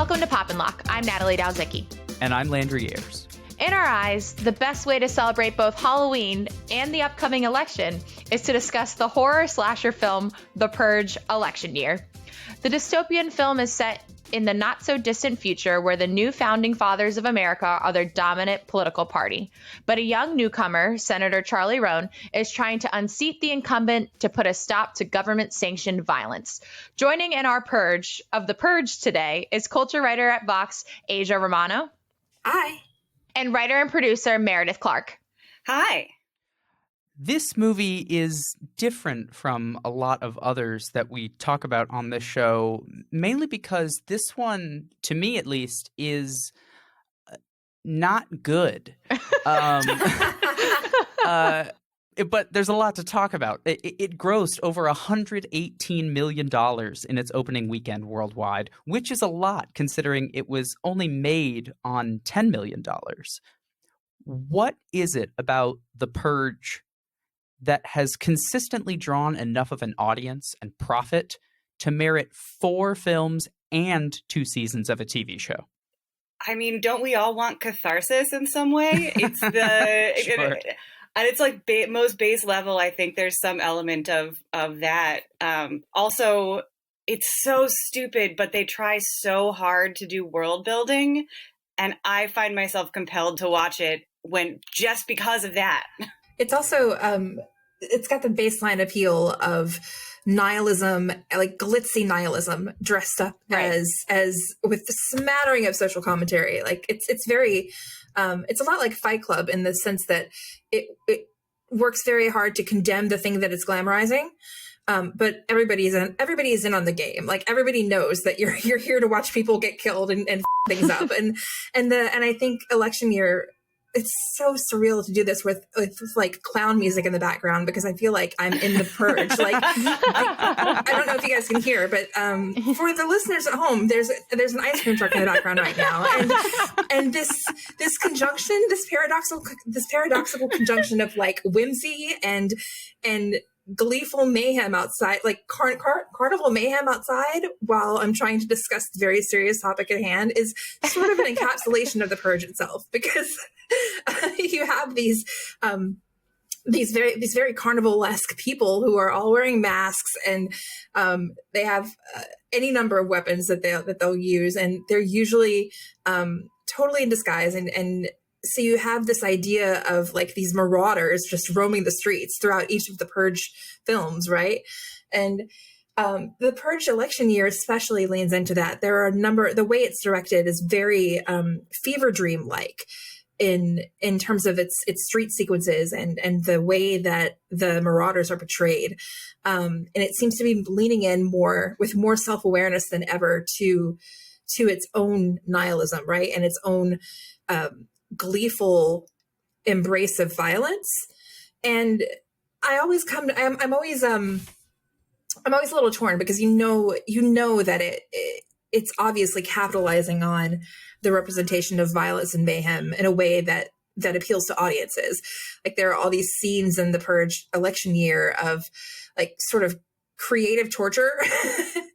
Welcome to Pop and Lock. I'm Natalie Dowzicki. And I'm Landry Ayers. In our eyes, the best way to celebrate both Halloween and the upcoming election is to discuss the horror slasher film, The Purge: Election Year. The dystopian film is set in the not-so-distant future where the new founding fathers of America are their dominant political party. But a young newcomer, Senator Charlie Roan, is trying to unseat the incumbent to put a stop to government-sanctioned violence. Joining in our purge of The Purge today is culture writer at Vox, Asia Romano. Hi. And writer and producer Meredith Clark. Hi. This movie is different from a lot of others that we talk about on this show, mainly because this one, to me at least, is not good. But there's a lot to talk about. It grossed over $118 million in its opening weekend worldwide, which is a lot considering it was only made on $10 million. What is it about The Purge that has consistently drawn enough of an audience and profit to merit 4 films and 2 seasons of a TV show? I mean, don't we all want catharsis in some way? It's Sure. And it's like most base level. I think there's some element of that. Also, it's so stupid, but they try so hard to do world building, and I find myself compelled to watch it just because of that. It's also, it's got the baseline appeal of nihilism, like glitzy nihilism, dressed up as with a smattering of social commentary. Like it's very, it's a lot like Fight Club in the sense that it works very hard to condemn the thing that it's glamorizing. But everybody is in on the game. Like everybody knows that you're here to watch people get killed and things up. And I think election year, it's so surreal to do this with like clown music in the background because I feel like I'm in the purge. Like I don't know if you guys can hear, but for the listeners at home, there's an ice cream truck in the background right now, and this conjunction, this paradoxical conjunction of like whimsy and gleeful mayhem outside, like carnival mayhem outside, while I'm trying to discuss the very serious topic at hand, is sort of an encapsulation of the purge itself, because you have these very carnival-esque people who are all wearing masks, and they have any number of weapons that they'll use, and they're usually totally in disguise, and so you have this idea of like these marauders just roaming the streets throughout each of the Purge films, right? And the Purge election year especially leans into that. There are the way it's directed is very fever dream-like in terms of its street sequences and the way that the marauders are portrayed. And it seems to be leaning in with more self-awareness than ever to its own nihilism, right? And its own gleeful embrace of violence. And I'm always a little torn because you know that it's obviously capitalizing on the representation of violence and mayhem in a way that appeals to audiences. Like there are all these scenes in the Purge election year of like sort of creative torture,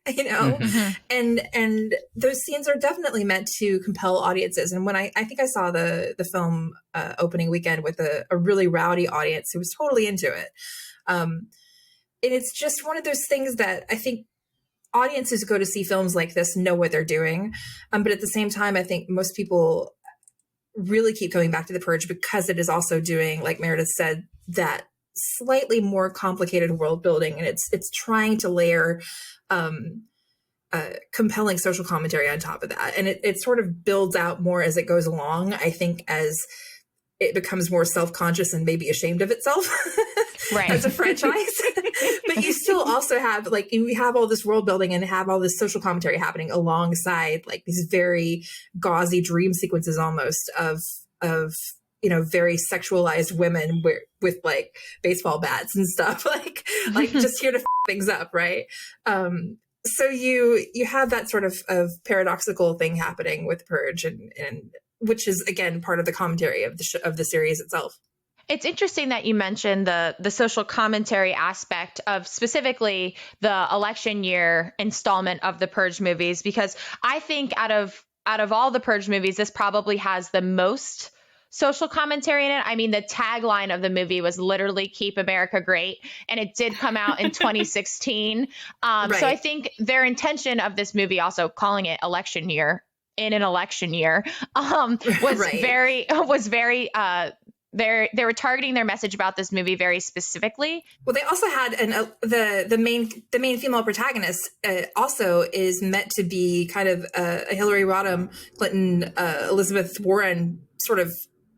Mm-hmm. and those scenes are definitely meant to compel audiences. And when I think I saw the film opening weekend with a really rowdy audience who was totally into it. And it's just one of those things that I think audiences who go to see films like this know what they're doing. But at the same time, I think most people really keep coming back to The Purge because it is also doing, like Meredith said, that slightly more complicated world building, and it's trying to layer compelling social commentary on top of that, and it sort of builds out more as it goes along. I think as it becomes more self-conscious and maybe ashamed of itself, right, as a franchise. But you still also have you have all this world building and have all this social commentary happening alongside like these very gauzy dream sequences almost of very sexualized women with like baseball bats and stuff, like just here to things up, right? So you have that sort of paradoxical thing happening with Purge, and which is again part of the commentary of the series itself. It's interesting that you mentioned the social commentary aspect of specifically the election year installment of the Purge movies, because I think out of all the Purge movies, this probably has the most social commentary in it. I mean, the tagline of the movie was literally "Keep America Great," and it did come out in 2016. Right. So I think their intention of this movie, also calling it election year in an election year, was Right. very they were targeting their message about this movie very specifically. Well, they also had the main female protagonist also is meant to be kind of a Hillary Rodham Clinton Elizabeth Warren sort of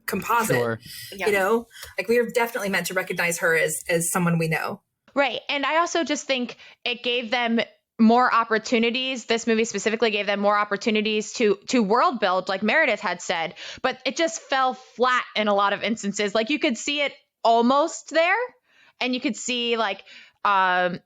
composite. Sure. Yeah. You know, like we are definitely meant to recognize her as someone we know. Right. And I also just think it gave them more opportunities. This movie specifically gave them more opportunities to world build, like Meredith had said, but it just fell flat in a lot of instances. Like you could see it almost there, and you could see like them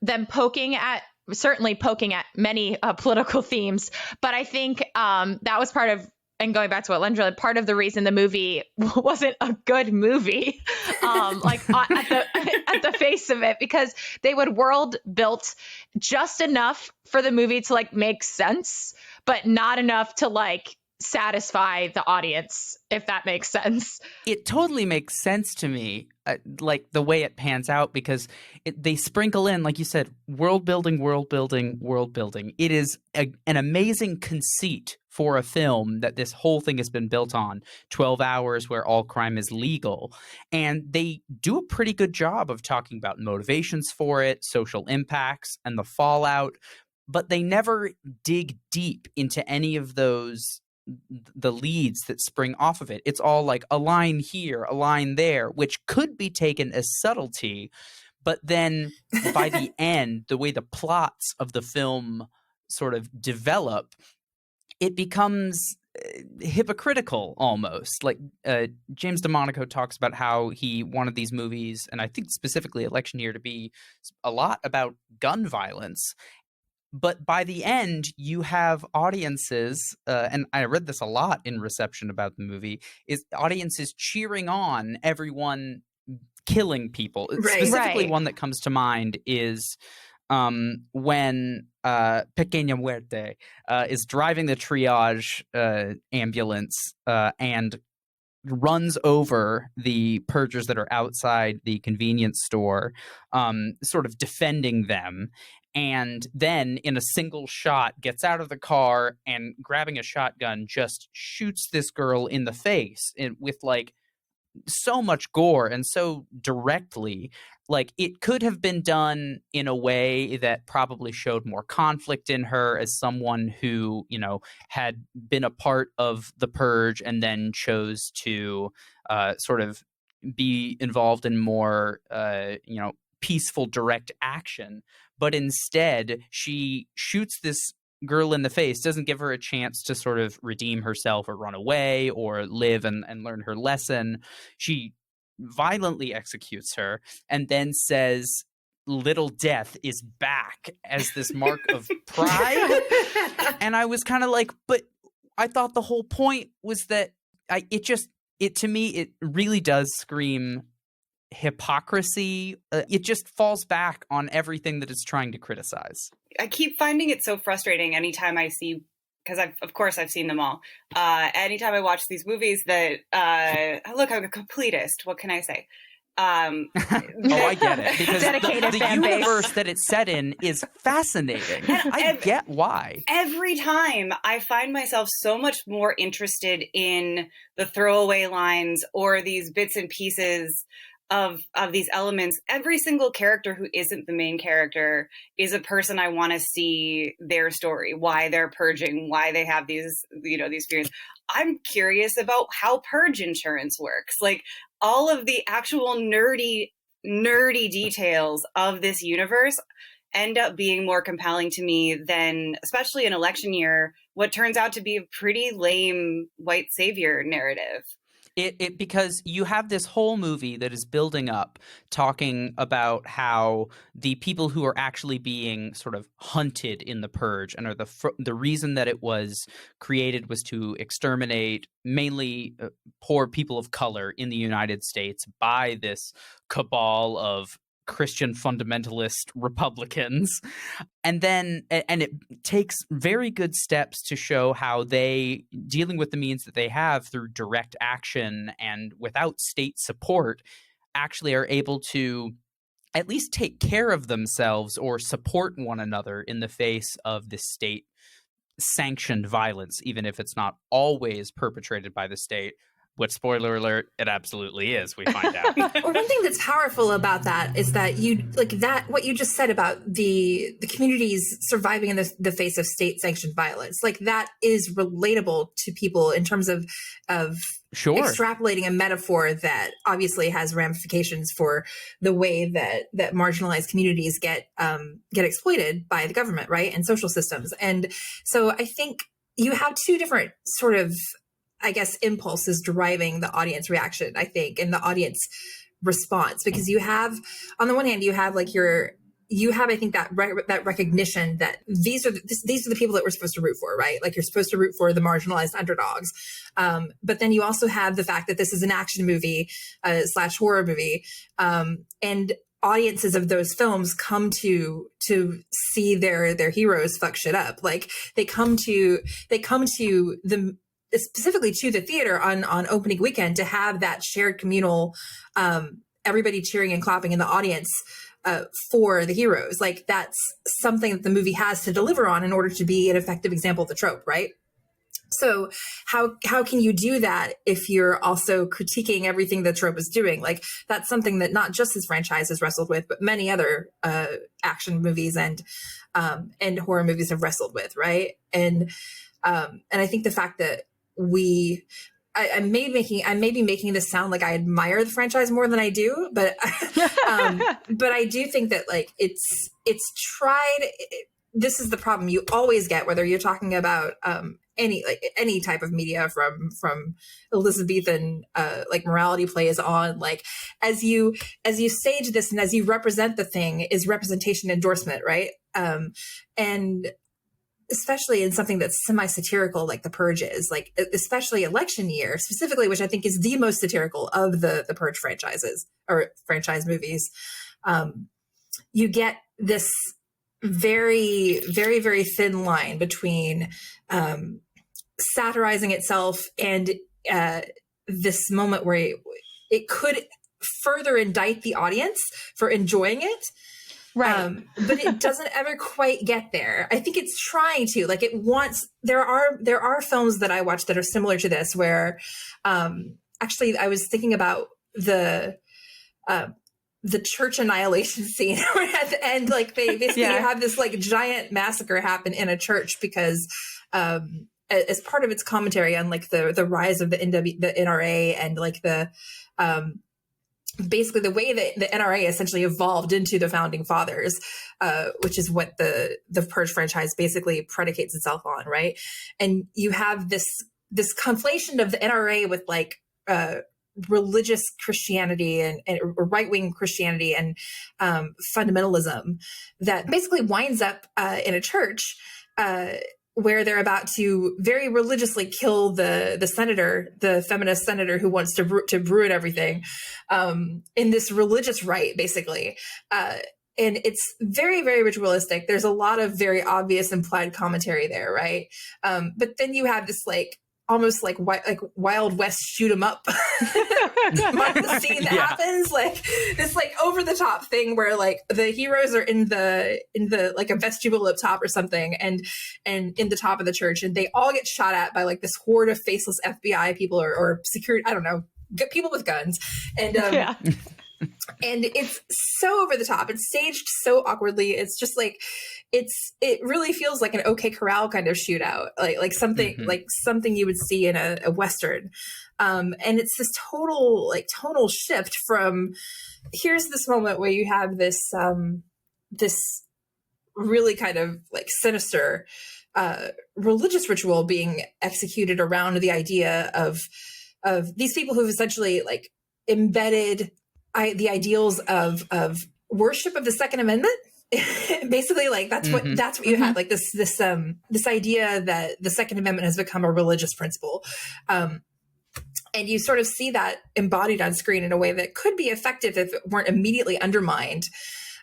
certainly poking at many political themes. But I think that was part of, and going back to what Lendra, part of the reason the movie wasn't a good movie, like at the face of it, because they would world built just enough for the movie to like make sense, but not enough to like satisfy the audience, if that makes sense. It totally makes sense to me, like the way it pans out, because they sprinkle in, like you said, world building, world building, world building. It is an amazing conceit for a film that this whole thing has been built on. 12 hours where all crime is legal. And they do a pretty good job of talking about motivations for it, social impacts, and the fallout. But they never dig deep into any of those the leads that spring off of it. It's all like a line here, a line there, which could be taken as subtlety, but then by the end, the way the plots of the film sort of develop, it becomes hypocritical almost. Like James DeMonaco talks about how he wanted these movies, and I think specifically Election Year, to be a lot about gun violence. But by the end, you have audiences, and I read this a lot in reception about the movie, is audiences cheering on everyone killing people. Right. Specifically, Right. one that comes to mind is when Pequeña Muerte is driving the triage ambulance and runs over the purgers that are outside the convenience store, sort of defending them. And then in a single shot gets out of the car and, grabbing a shotgun, just shoots this girl in the face with like so much gore and so directly. Like, it could have been done in a way that probably showed more conflict in her as someone who, you know, had been a part of the Purge and then chose to sort of be involved in more, peaceful, direct action. But instead, she shoots this girl in the face, doesn't give her a chance to sort of redeem herself or run away or live and learn her lesson. She violently executes her and then says little death is back as this mark of pride. And I was kind of like, but I thought the whole point was that to me, it really does scream hypocrisy. It just falls back on everything that it's trying to criticize. I keep finding it so frustrating anytime I see, because I've seen them all. Anytime I watch these movies that, look, I'm a completist. What can I say? Oh, I get it. Because Dedicated the fan base. universe that it's set in is fascinating. I get why. Every time I find myself so much more interested in the throwaway lines or these bits and pieces of these elements. Every single character who isn't the main character is a person I want to see their story, why they're purging, why they have these fears. I'm curious about how purge insurance works. Like, all of the actual nerdy details of this universe end up being more compelling to me than, especially in Election Year, what turns out to be a pretty lame white savior narrative. It because you have this whole movie that is building up, talking about how the people who are actually being sort of hunted in the Purge and are the reason that it was created was to exterminate mainly poor people of color in the United States by this cabal of Christian fundamentalist Republicans. And it takes very good steps to show how they, dealing with the means that they have through direct action and without state support, actually are able to at least take care of themselves or support one another in the face of this state sanctioned violence, even if it's not always perpetrated by the state. What, spoiler alert, it absolutely is, we find out. Well, one thing that's powerful about that is that what you just said about the communities surviving in the face of state sanctioned violence, like that is relatable to people in terms of Sure. extrapolating a metaphor that obviously has ramifications for the way that marginalized communities get exploited by the government, right? And social systems. And so I think you have two different sort of, I guess, impulses driving the audience reaction, I think, and the audience response, because you have, on the one hand, you have I think that recognition that these are the people that we're supposed to root for, right? Like you're supposed to root for the marginalized underdogs. But then you also have the fact that this is an action movie / horror movie. And audiences of those films come to see their heroes fuck shit up. Like they come to the, specifically to the theater on opening weekend to have that shared communal, everybody cheering and clapping in the audience for the heroes. Like that's something that the movie has to deliver on in order to be an effective example of the trope, right? So how can you do that if you're also critiquing everything the trope is doing? Like that's something that not just this franchise has wrestled with, but many other action movies and horror movies have wrestled with, right? And I think the fact that I may be making this sound like I admire the franchise more than I do, but but I do think that like it's tried. This is the problem you always get, whether you're talking about any type of media from Elizabethan like morality plays on, like as you stage this and as you represent the thing is representation endorsement, right? And especially in something that's semi-satirical like The Purge is, like especially election year specifically, which I think is the most satirical of the Purge franchises or franchise movies. You get this very, very, very thin line between satirizing itself and this moment where it could further indict the audience for enjoying it. Right. But it doesn't ever quite get there. I think it's trying to, like it wants, there are films that I watch that are similar to this where, actually I was thinking about the church annihilation scene where at the end, like they basically have this like giant massacre happen in a church because, as part of its commentary on like the rise of the NRA and like the, basically the way that the NRA essentially evolved into the founding fathers, which is what the Purge franchise basically predicates itself on, right? And you have this conflation of the NRA with like religious Christianity and right-wing Christianity and fundamentalism that basically winds up in a church where they're about to very religiously kill the senator, the feminist senator who wants to ruin everything, in this religious rite, basically. And it's very, very ritualistic. There's a lot of very obvious implied commentary there, right? But then you have this like almost like Wild West shoot 'em up scene that happens, like this like over the top thing where like the heroes are in the like a vestibule up top or something and in the top of the church, and they all get shot at by like this horde of faceless FBI people or security, I don't know, people with guns, and and it's so over the top. It's staged so awkwardly. It's just like it really feels like an OK Corral kind of shootout, like something like something you would see in a Western. And it's this tonal shift from here's this moment where you have this this really kind of like sinister religious ritual being executed around the idea of these people who've essentially like embedded the ideals of worship of the Second Amendment. Basically, like that's what you have, like this idea that the Second Amendment has become a religious principle. And you sort of see that embodied on screen in a way that could be effective if it weren't immediately undermined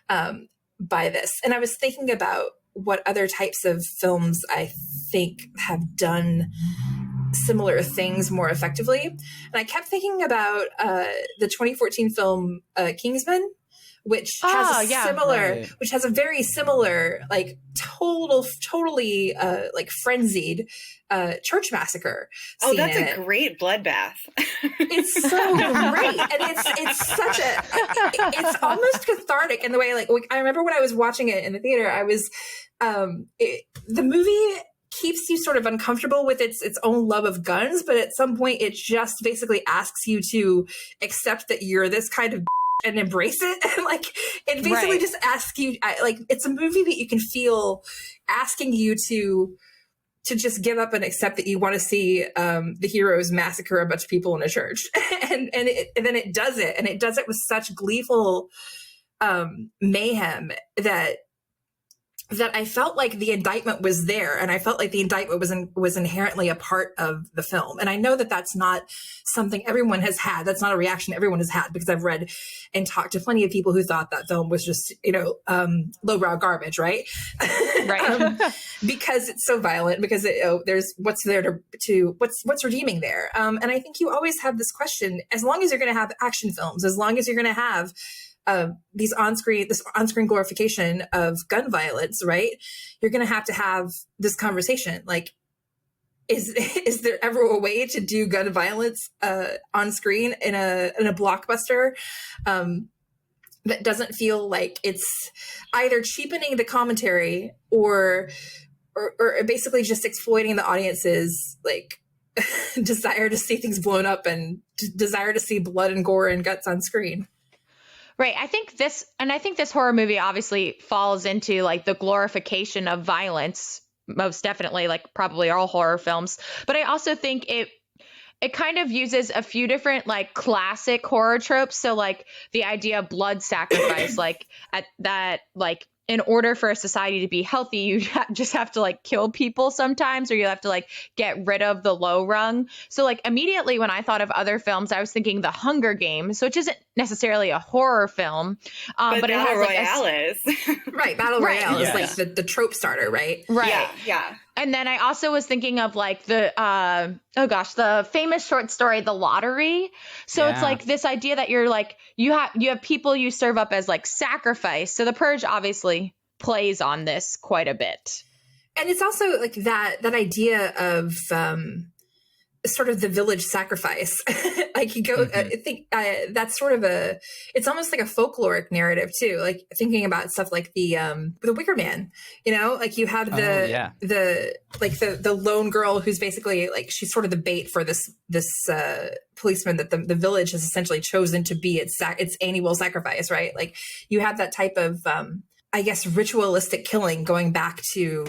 by this. And I was thinking about what other types of films I think have done similar things more effectively. And I kept thinking about the 2014 film Kingsman, which has which has a very similar, like totally like frenzied church massacre. Oh, that's a great bloodbath. It's so great, and it's such it's almost cathartic in the way. Like I remember when I was watching it in the theater, I was the movie keeps you sort of uncomfortable with its own love of guns, but at some point it just basically asks you to accept that you're this kind of and embrace it. And like it basically just asks you, like it's a movie that you can feel asking you to just give up and accept that you want to see the heroes massacre a bunch of people in a church. and then it does it, and it does it with such gleeful mayhem that I felt like the indictment was there, and I felt like the indictment was inherently a part of the film. And I know that that's not something everyone has had. That's not a reaction everyone has had, because I've read and talked to plenty of people who thought that film was just, lowbrow garbage, right? Right. Because it's so violent, because there's what's there to what's redeeming there. And I think you always have this question, as long as you're going to have action films, as long as you're going to have this on-screen glorification of gun violence, right? You're going to have this conversation. Like, is there ever a way to do gun violence on screen in a blockbuster that doesn't feel like it's either cheapening the commentary or basically just exploiting the audience's like desire to see things blown up and desire to see blood and gore and guts on screen? Right. I think this horror movie obviously falls into like the glorification of violence, most definitely, like probably all horror films. But I also think it kind of uses a few different like classic horror tropes. So like the idea of blood sacrifice, like in order for a society to be healthy, you just have to like kill people sometimes, or you have to like get rid of the low rung. So like immediately when I thought of other films, I was thinking The Hunger Games, which isn't necessarily a horror film, but it has Royale is. Right. Battle Royale is like the trope starter, right? Right. Yeah. And then I also was thinking of like the famous short story, The Lottery. So it's like this idea that you're like, you have people you serve up as like sacrifice. So The Purge obviously plays on this quite a bit. And it's also like that idea of sort of the village sacrifice. Like you go, I think that's sort of it's almost like a folkloric narrative too. Like thinking about stuff like the Wicker Man, like you have the lone girl who's basically like, she's sort of the bait for this policeman that the village has essentially chosen to be its annual sacrifice, right? Like you have that type of, I guess, ritualistic killing going back to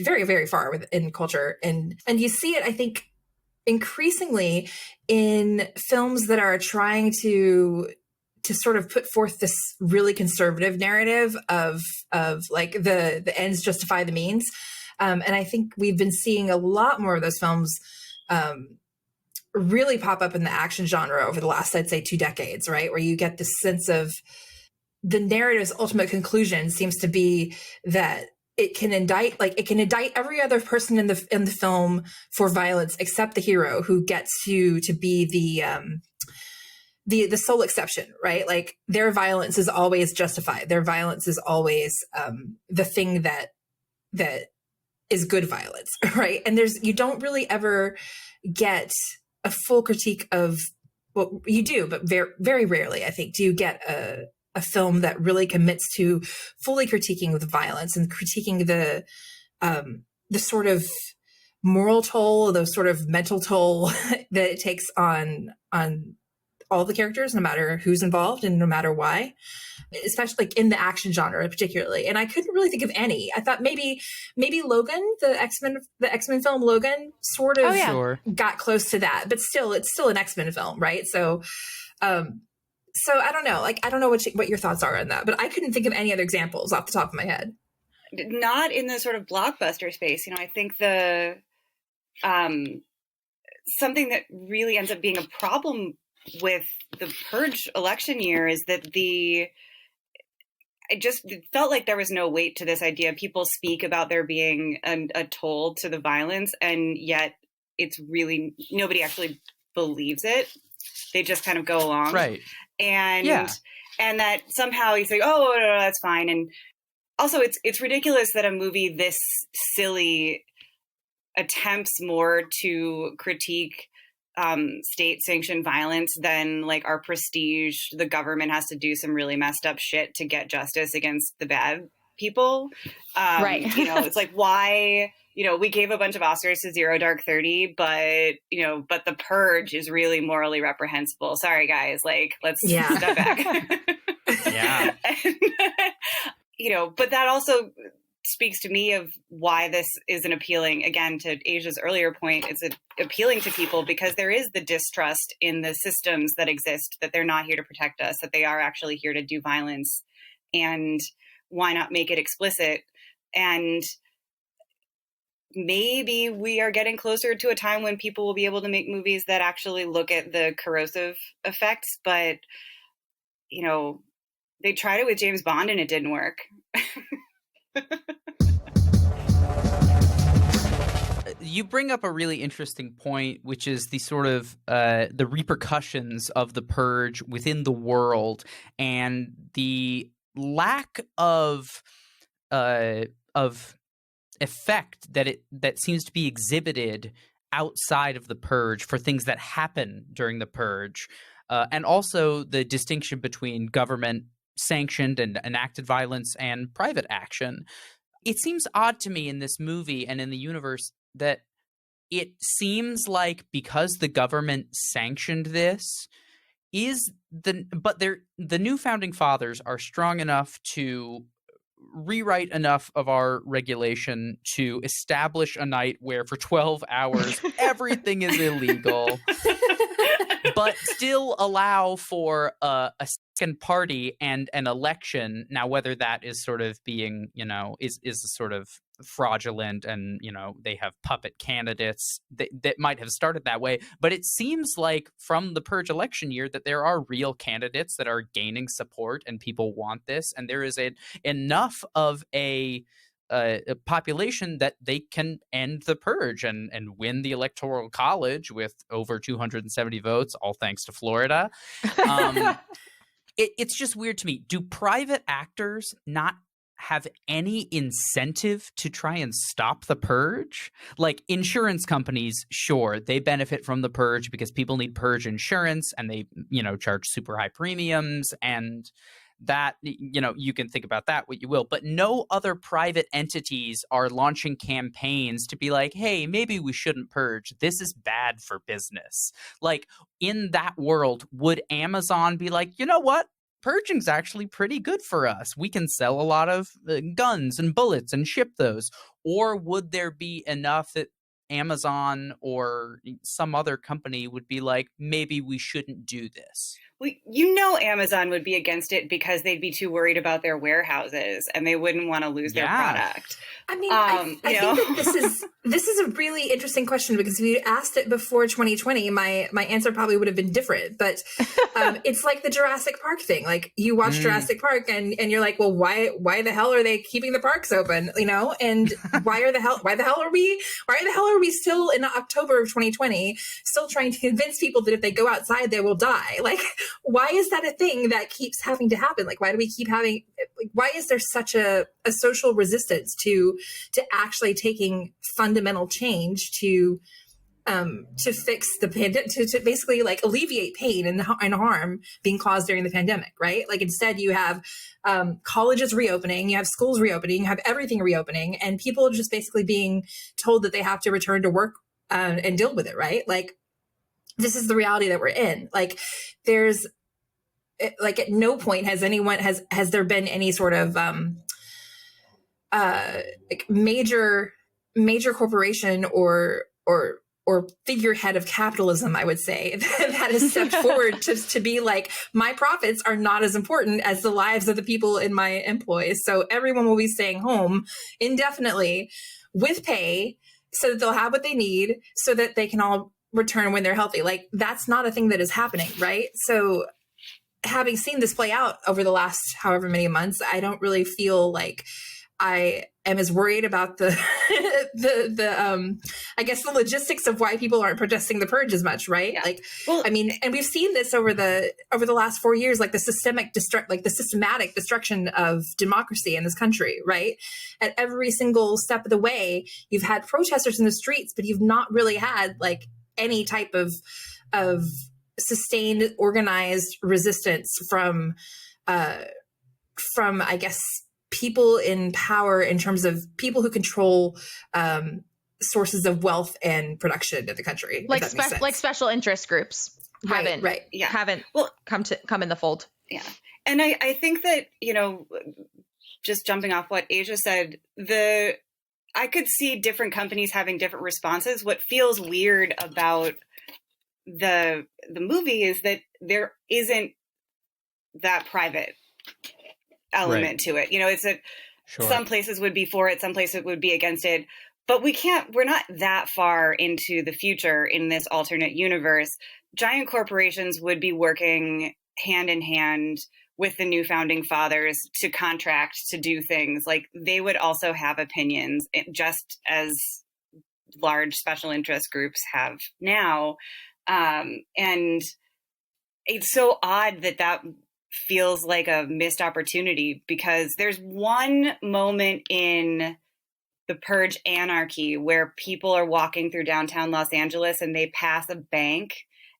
very, very far in culture. And you see it, I think, increasingly in films that are trying to sort of put forth this really conservative narrative of like the ends justify the means. And I think we've been seeing a lot more of those films really pop up in the action genre over the last, I'd say, 2 decades, right? Where you get this sense of the narrative's ultimate conclusion seems to be that it can indict every other person in the film for violence except the hero, who gets to be the sole exception, right? Like their violence is always justified. Their violence is always the thing that is good violence, right? And you don't really ever get a full critique of what you do, but very, very rarely, I think, do you get a film that really commits to fully critiquing the violence and critiquing the sort of moral toll, the sort of mental toll that it takes on all the characters, no matter who's involved and no matter why, especially like in the action genre particularly. And I couldn't really think of any. I thought maybe Logan, the X-Men film Logan, sort of Sure. got close to that, but still, it's still an X-Men film, right? So I don't know. Like, I don't know what your thoughts are on that, but I couldn't think of any other examples off the top of my head. Not in the sort of blockbuster space. I think the something that really ends up being a problem with the Purge election year is that it just felt like there was no weight to this idea. People speak about there being a toll to the violence, and yet it's really, nobody actually believes it. They just kind of go along. Right. And that somehow you say, oh, no, that's fine. And also it's ridiculous that a movie this silly attempts more to critique state-sanctioned violence than like our prestige. The government has to do some really messed up shit to get justice against the bad people. Right. It's like, why, we gave a bunch of Oscars to Zero Dark 30, but The Purge is really morally reprehensible. Sorry, guys. Like, let's step back. Yeah. But that also speaks to me of why this isn't appealing. Again, to Asia's earlier point, it's appealing to people because there is the distrust in the systems that exist, that they're not here to protect us, that they are actually here to do violence. And why not make it explicit? And maybe we are getting closer to a time when people will be able to make movies that actually look at the corrosive effects. But, they tried it with James Bond and it didn't work. You bring up a really interesting point, which is the sort of the repercussions of the Purge within the world and the lack of effect that seems to be exhibited outside of the Purge for things that happen during the Purge, and also the distinction between government-sanctioned and enacted violence and private action. It seems odd to me in this movie and in the universe that it seems like because the government sanctioned this the new founding fathers are strong enough to rewrite enough of our regulation to establish a night where for 12 hours everything is illegal, but still allow for a second party and an election. Now, whether that is sort of being, is sort of fraudulent and, they have puppet candidates that might have started that way. But it seems like from the Purge election year that there are real candidates that are gaining support and people want this. And there is enough of a population that they can end the Purge and win the Electoral College with over 270 votes, all thanks to Florida. It's just weird to me. Do private actors not have any incentive to try and stop the Purge? Like insurance companies, sure, they benefit from the Purge because people need Purge insurance and they, charge super high premiums, and that, you can think about that what you will, but no other private entities are launching campaigns to be like, hey, maybe we shouldn't purge. This is bad for business. Like in that world, would Amazon be like, you know what? Purging's actually pretty good for us. We can sell a lot of guns and bullets and ship those. Or would there be enough that Amazon or some other company would be like, maybe we shouldn't do this? Well, Amazon would be against it because they'd be too worried about their warehouses and they wouldn't want to lose their product. I mean, I think that this is a really interesting question, because if you asked it before 2020, my answer probably would have been different. But it's like the Jurassic Park thing. Like you watch Jurassic Park and you're like, well, why the hell are they keeping the parks open? And why the hell are we still in October of 2020 still trying to convince people that if they go outside they will die? Like, why is that a thing that keeps having to happen? Like, why do we keep having, why is there such a social resistance to actually taking fundamental change to fix the pandemic, to basically like alleviate pain and harm being caused during the pandemic, right? Like instead you have colleges reopening, you have schools reopening, you have everything reopening, and people are just basically being told that they have to return to work and deal with it, right? Like this is the reality that we're in. Like, there's like at no point has there been any sort of like major corporation or figurehead of capitalism, I would say, that has stepped forward to be like, my profits are not as important as the lives of the people in my employ. So everyone will be staying home indefinitely with pay so that they'll have what they need so that they can all return when they're healthy. Like, that's not a thing that is happening, right? So having seen this play out over the last however many months, I don't really feel like I am as worried about the I guess the logistics of why people aren't protesting the purge as much, right? Yeah. Like, well, I mean, and we've seen this over the last 4 years, like the systematic destruction of democracy in this country, right? At every single step of the way, you've had protesters in the streets, but you've not really had like any type of sustained, organized resistance from I guess, people in power, in terms of people who control sources of wealth and production in the country, like special interest groups haven't come in the fold. Yeah, and I think that, you know, just jumping off what Asia said, I could see different companies having different responses. What feels weird about the movie is that there isn't that private element to it. You know, it's that some places would be for it, some places would be against it, but we're not that far into the future in this alternate universe. Giant corporations would be working hand in hand with the new founding fathers to contract to do things. Like, they would also have opinions, just as large special interest groups have now. And it's so odd that feels like a missed opportunity, because there's one moment in the Purge anarchy where people are walking through downtown Los Angeles and they pass a bank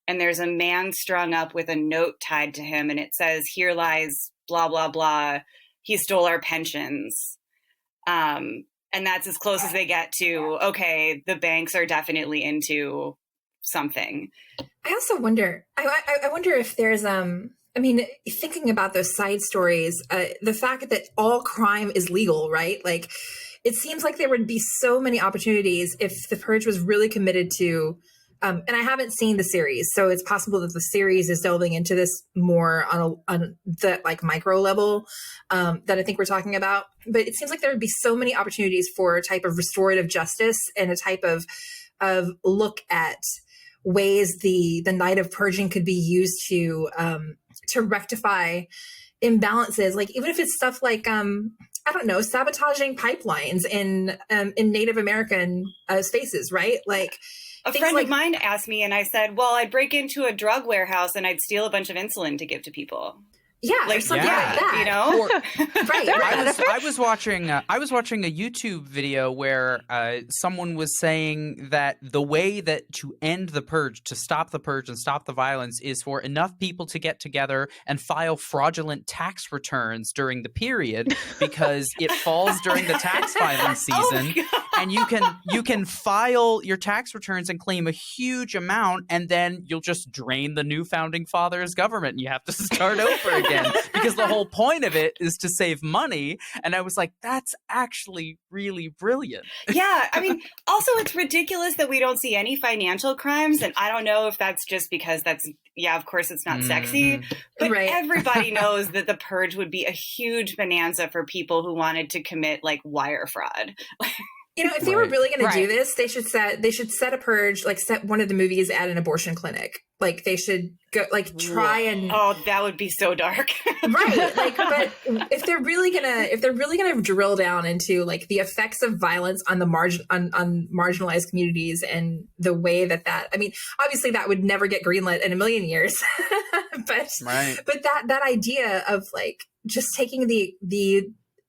and there's a man strung up with a note tied to him and it says, "Here lies blah, blah, blah. He stole our pensions." And that's as close as they get to, okay, the banks are definitely into something. I also wonder, I wonder if there's, I mean, thinking about those side stories, the fact that all crime is legal, right? Like, it seems like there would be so many opportunities if the Purge was really committed to, and I haven't seen the series, so it's possible that the series is delving into this more on the like micro level that I think we're talking about. But it seems like there would be so many opportunities for a type of restorative justice and a type of look at ways the night of purging could be used to rectify imbalances. Like, even if it's stuff like, I don't know, sabotaging pipelines in Native American spaces, right? Like, a friend of mine asked me, and I said, well, I'd break into a drug warehouse and I'd steal a bunch of insulin to give to people. Yeah, like something like that. You know, right. I was watching a YouTube video where someone was saying that the way that to end the purge, to stop the purge and stop the violence, is for enough people to get together and file fraudulent tax returns during the period, because it falls during the tax filing season, and you can file your tax returns and claim a huge amount, and then you'll just drain the new founding fathers' government, and you have to start over again. Because the whole point of it is to save money. And I was like, that's actually really brilliant. Yeah. I mean, also, it's ridiculous that we don't see any financial crimes. And I don't know if that's just because of course it's not sexy. But everybody knows that the purge would be a huge bonanza for people who wanted to commit like wire fraud. You know, if they were really going to do this, they should set a purge, like set one of the movies at an abortion clinic. Like, they should go, like, try and. Oh, that would be so dark. Right. Like, but if they're really gonna drill down into like the effects of violence on the on marginalized communities and the way that I mean, obviously that would never get greenlit in a million years. but that idea of like just taking the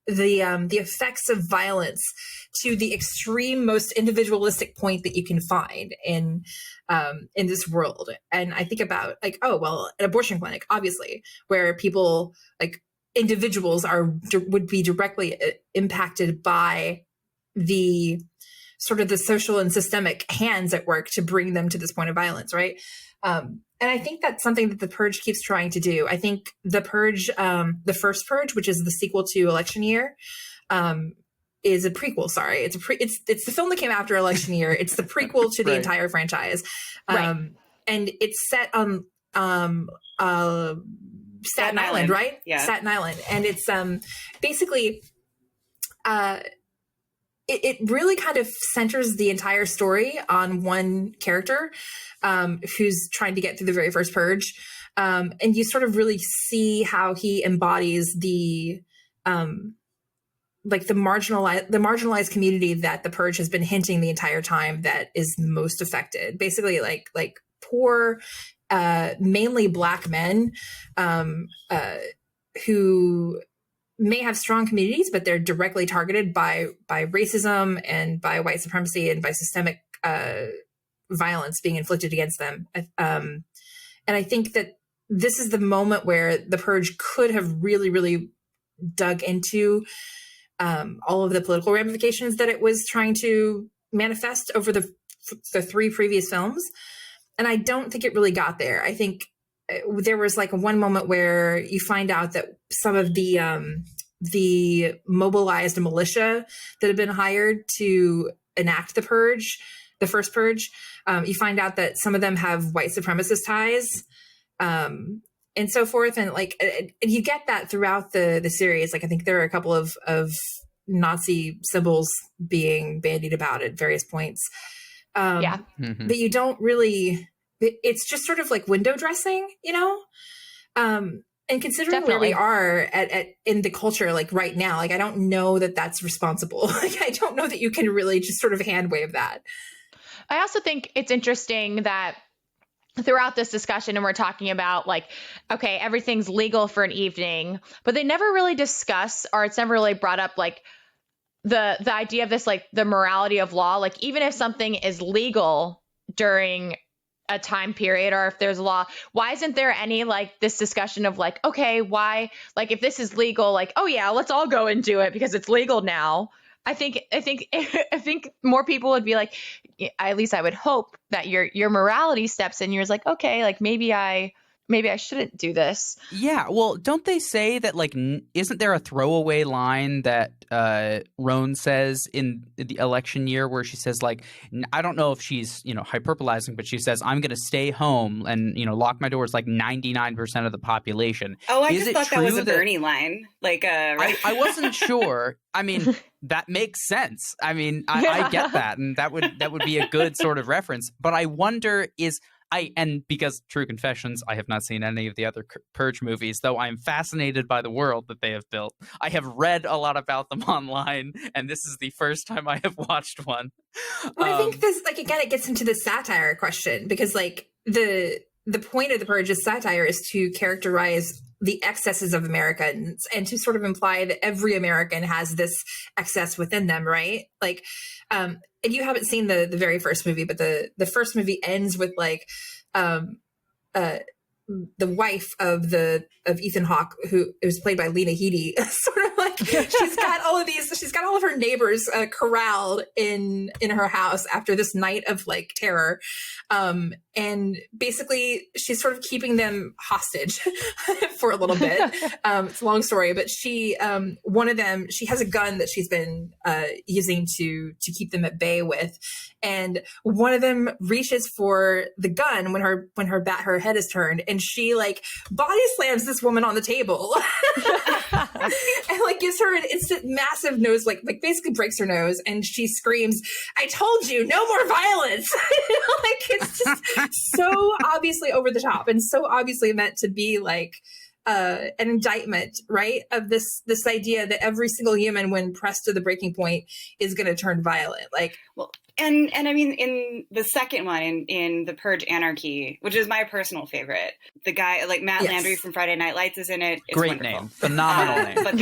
effects of violence to the extreme, most individualistic point that you can find in this world. And I think about like, oh, well, an abortion clinic, obviously, where people like individuals would be directly impacted by the sort of the social and systemic hands at work to bring them to this point of violence, right? And I think that's something that the Purge keeps trying to do. I think the Purge, the first Purge, which is the sequel to Election Year, is a prequel. Sorry, it's the film that came after Election Year. It's the prequel to the entire franchise, and it's set on Staten Island, right? Yeah, Staten Island, and it's basically. It really kind of centers the entire story on one character who's trying to get through the very first Purge. And you sort of really see how he embodies the marginalized community that the Purge has been hinting the entire time that is most affected. Basically, like poor, mainly Black men who may have strong communities, but they're directly targeted by racism and by white supremacy and by systemic violence being inflicted against them. And I think that this is the moment where the Purge could have really, really dug into all of the political ramifications that it was trying to manifest over the three previous films. And I don't think it really got there. I think there was like one moment where you find out that some of the mobilized militia that had been hired to enact the Purge, the first Purge, you find out that some of them have white supremacist ties, and so forth. And you get that throughout the series. Like, I think there are a couple of Nazi symbols being bandied about at various points. But you don't really, it's just sort of like window dressing, you know? And considering where we are at in the culture, like right now, like, I don't know that that's responsible. Like, I don't know that you can really just sort of hand wave that. I also think it's interesting that throughout this discussion, and we're talking about like, okay, everything's legal for an evening, but they never really discuss, or it's never really brought up, like the idea of this, like the morality of law. Like, even if something is legal during a time period, or if there's a law, why isn't there any like this discussion of like, okay, why, like if this is legal, like, oh yeah, let's all go and do it because it's legal now. I think more people would be like, at least I would hope that your morality steps in. You're like, okay, like maybe I shouldn't do this. Yeah, well, don't they say that, like, isn't there a throwaway line that Roan says in the Election Year where she says, like, I don't know if she's, hyperbolizing, but she says, I'm going to stay home and, lock my doors like 99% of the population. Oh, I just thought that was a Bernie line. Like, I wasn't sure. I mean, that makes sense. I mean, I get that. And that would be a good sort of reference. But I wonder and because true confessions, I have not seen any of the other Purge movies, though I'm fascinated by the world that they have built. I have read a lot about them online, and this is the first time I have watched one. Well, I think this, like, again, it gets into the satire question, because like the point of the Purge's satire is to characterize the excesses of Americans and to sort of imply that every American has this excess within them, right? Like, and you haven't seen the very first movie, but the first movie ends with like the wife of Ethan Hawke, who was played by Lena Headey, sort of like she's got all of her neighbors corralled in her house after this night of like terror, and basically she's sort of keeping them hostage for a little bit. It's a long story, but she one of them, she has a gun that she's been using to keep them at bay with, and one of them reaches for the gun when her head is turned, and she like body slams this woman on the table and like gives her an instant massive nose, like basically breaks her nose, and she screams, "I told you, no more violence." Like, it's just so obviously over the top and so obviously meant to be like an indictment, right, of this idea that every single human, when pressed to the breaking point, is going to turn violent. Like, well, and I mean, in the second one, in the Purge Anarchy, which is my personal favorite, the guy like Matt Landry from Friday Night Lights is in it. It's great wonderful. Name, phenomenal name. But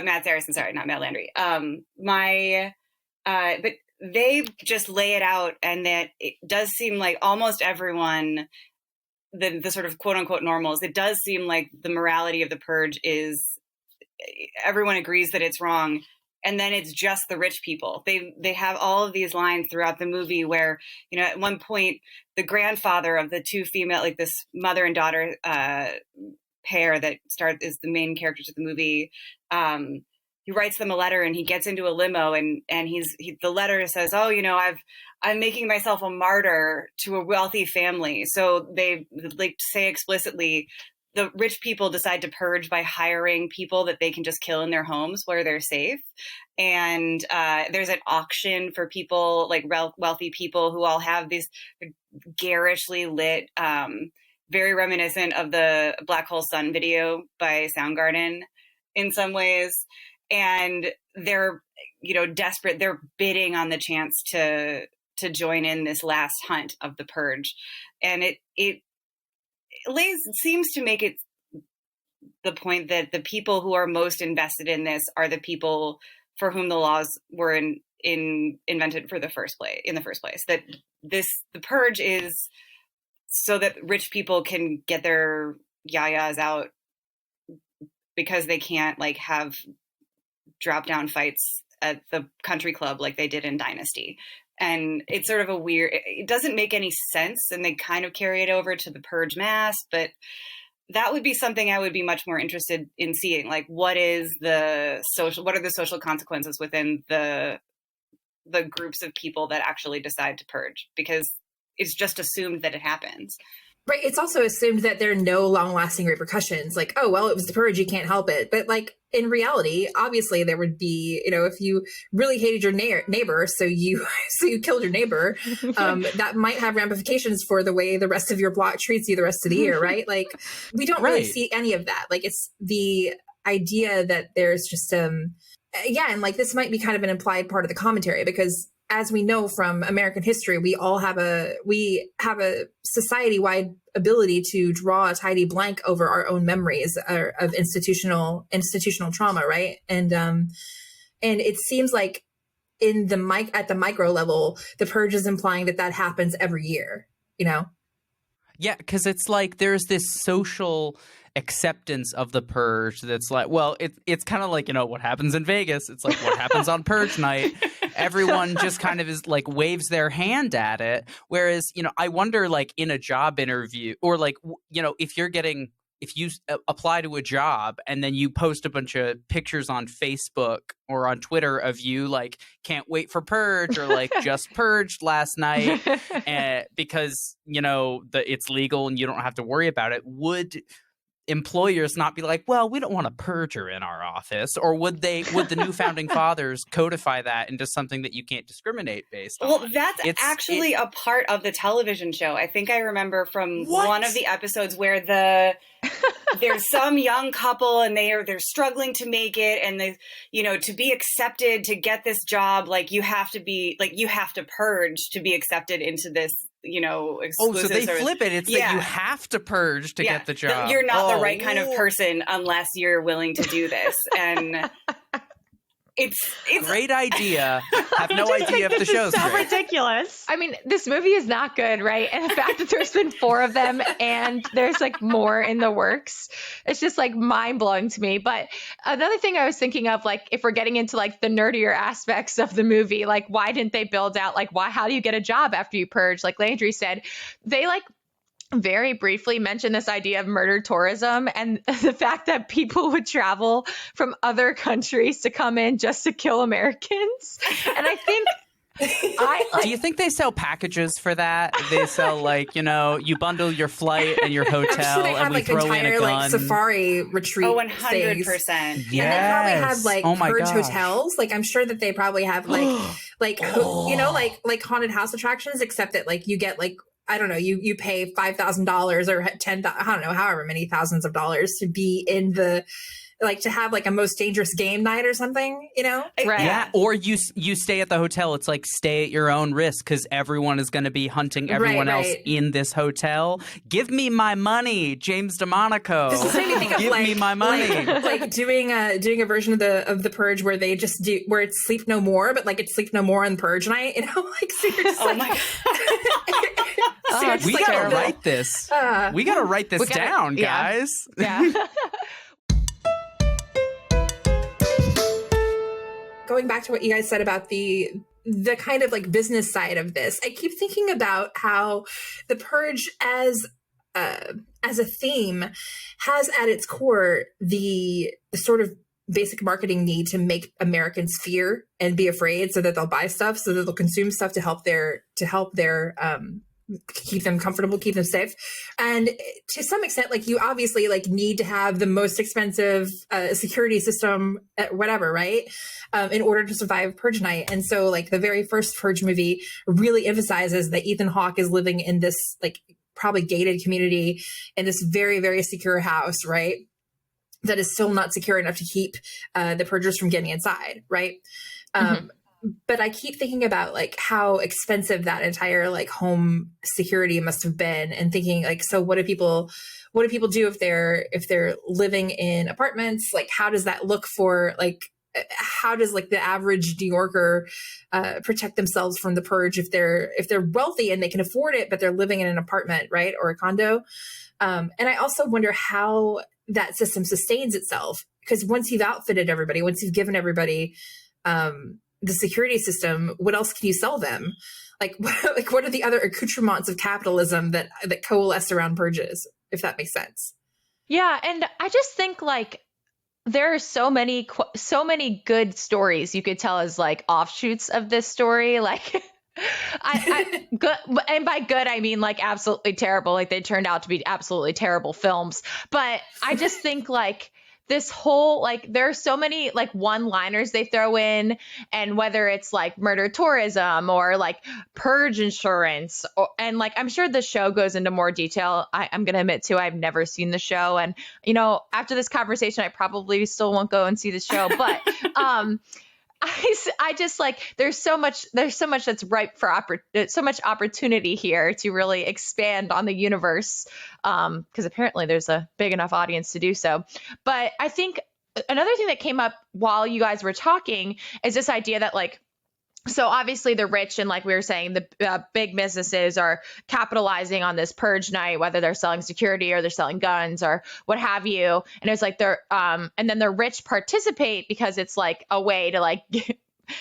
Matt Saracen, sorry, not Matt Landry. But they just lay it out, and that it does seem like almost everyone, the sort of quote unquote normals, it does seem like the morality of the Purge is, everyone agrees that it's wrong, and then it's just the rich people. They have all of these lines throughout the movie where, you know, at one point the grandfather of the two female, like this mother and daughter pair that is the main characters of the movie, he writes them a letter and he gets into a limo and the letter says, oh, you know, I'm making myself a martyr to a wealthy family. So they like say explicitly, the rich people decide to purge by hiring people that they can just kill in their homes where they're safe. And there's an auction for people, like wealthy people who all have these garishly lit, very reminiscent of the Black Hole Sun video by Soundgarden in some ways. And they're, you know, desperate. They're bidding on the chance to join in this last hunt of the purge. And it seems to make it the point that the people who are most invested in this are the people for whom the laws were invented in the first place. That the purge is so that rich people can get their yayas out because they can't like have drop down fights at the country club like they did in Dynasty. And it's sort of a weird, it doesn't make any sense, and they kind of carry it over to the purge mask, but that would be something I would be much more interested in seeing. Like, what are the social consequences within the groups of people that actually decide to purge? Because it's just assumed that it happens. Right. It's also assumed that there are no long-lasting repercussions. Like, oh, well, it was the purge, you can't help it. But like in reality, obviously there would be, you know, if you really hated your neighbor, so you killed your neighbor, that might have ramifications for the way the rest of your block treats you the rest of the year, right? Like, we don't really see any of that. Like, it's the idea that there's just and like this might be kind of an implied part of the commentary, because as we know from American history, we have a society-wide ability to draw a tidy blank over our own memories of institutional trauma, right? And it seems like at the micro level, the purge is implying that happens every year, you know? Yeah, because it's like there's this social acceptance of the purge that's like, well, it's kind of like, you know, what happens in Vegas. It's like what happens on purge night. Everyone just kind of is like waves their hand at it. Whereas, you know, I wonder, like in a job interview, or like, you know, if you apply to a job and then you post a bunch of pictures on Facebook or on Twitter of you like can't wait for purge, or like just purged last night, because, you know, it's legal and you don't have to worry about it, would employers not be like, well, we don't want a purger in our office? Or would the new founding fathers codify that into something that you can't discriminate based on? Well, that's actually a part of the television show. I think I remember from one of the episodes where there's some young couple and they're struggling to make it, and they, you know, to be accepted to get this job, like you have to purge to be accepted into this, you know, exclusive. Oh, so they flip it. It's that you have to purge to get the job. You're not the right kind of person unless you're willing to do this. And it's great idea. Have no idea if the show's so great. ridiculous. I mean, this movie is not good, right? And the fact that there's been 4 of them and there's like more in the works, it's just like mind blowing to me. But another thing I was thinking of, like, if we're getting into like the nerdier aspects of the movie, like why didn't they build out like how do you get a job after you purge? Like Landry said, they like very briefly mention this idea of murder tourism and the fact that people would travel from other countries to come in just to kill Americans. And I think do you think they sell packages for that? They sell, like, you know, you bundle your flight and your hotel, I'm sure they have, and we like, throw in a gun. like safari retreat. Oh, 100%. Yes. And they probably have like purge gosh. hotels. Like, I'm sure that they probably have like you know, like haunted house attractions, except that like you get like, I don't know, you pay $5,000 or $10,000, I don't know, however many thousands of dollars to be in the, like, to have like a most dangerous game night or something, you know? Right. Yeah, or you stay at the hotel. It's like stay at your own risk because everyone is going to be hunting everyone else in this hotel. Give me my money, James DeMonaco. This is made me think of Give me my money. Like doing a version of the purge where they just do, where it's Sleep No More, but like it's Sleep No More on purge night, you know? Like, so you're just my God. We gotta write this. We gotta write this down, guys. Yeah. going back to what you guys said about the kind of like business side of this, I keep thinking about how the Purge as a theme has at its core the sort of basic marketing need to make Americans fear and be afraid so that they'll buy stuff, so that they'll consume stuff to help their keep them comfortable, keep them safe. And to some extent, like, you obviously like need to have the most expensive security system, whatever, right? In order to survive Purge night. And so like the very first Purge movie really emphasizes that Ethan Hawke is living in this like probably gated community in this very, very secure house, right? That is still not secure enough to keep the Purgers from getting inside, right? But I keep thinking about like how expensive that entire like home security must have been, and thinking like, so what do people do if they're living in apartments? Like, how does that look for like, how does like the average New Yorker protect themselves from the Purge if they're wealthy and they can afford it, but they're living in an apartment, right, or a condo? And I also wonder how that system sustains itself, because once you've outfitted everybody, once you've given everybody the security system, what else can you sell them? Like what are the other accoutrements of capitalism that coalesce around purges, if that makes sense? Yeah, and I just think like there are so many good stories you could tell as like offshoots of this story. Like I good, and by good I mean like absolutely terrible. Like they turned out to be absolutely terrible films. But I just think like this whole, like, there are so many like one-liners they throw in, and whether it's like murder tourism or like purge insurance, and like I'm sure the show goes into more detail. I'm gonna admit too, I've never seen the show, and you know, after this conversation I probably still won't go and see the show, but I just like there's so much that's ripe for so much opportunity here to really expand on the universe, because apparently there's a big enough audience to do so. But I think another thing that came up while you guys were talking is this idea that like, so obviously the rich and like we were saying, the big businesses are capitalizing on this purge night, whether they're selling security or they're selling guns or what have you. And it's like they're and then the rich participate because it's like a way to like,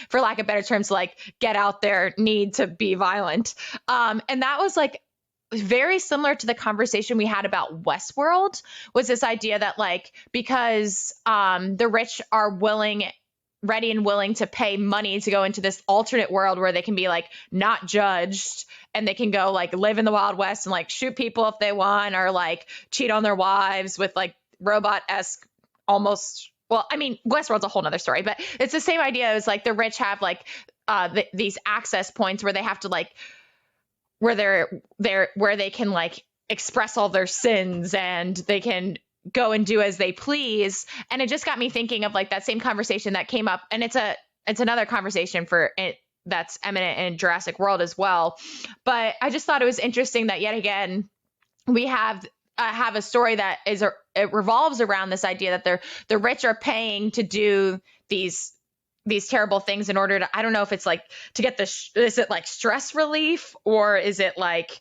for lack of better terms, like get out their need to be violent. And that was like very similar to the conversation we had about Westworld, was this idea that like, because the rich are ready and willing to pay money to go into this alternate world where they can be like not judged, and they can go like live in the Wild West and like shoot people if they want, or like cheat on their wives with like robot-esque almost, well, I mean, Westworld's a whole nother story, but it's the same idea as like the rich have like these access points where they have to like, where they can like express all their sins and they can go and do as they please. And it just got me thinking of like that same conversation that came up, and it's another conversation for it that's eminent in Jurassic World as well. But I just thought it was interesting that yet again we have a story that it revolves around this idea that the rich are paying to do these terrible things in order to, I don't know if it's like to get is it like stress relief, or is it like,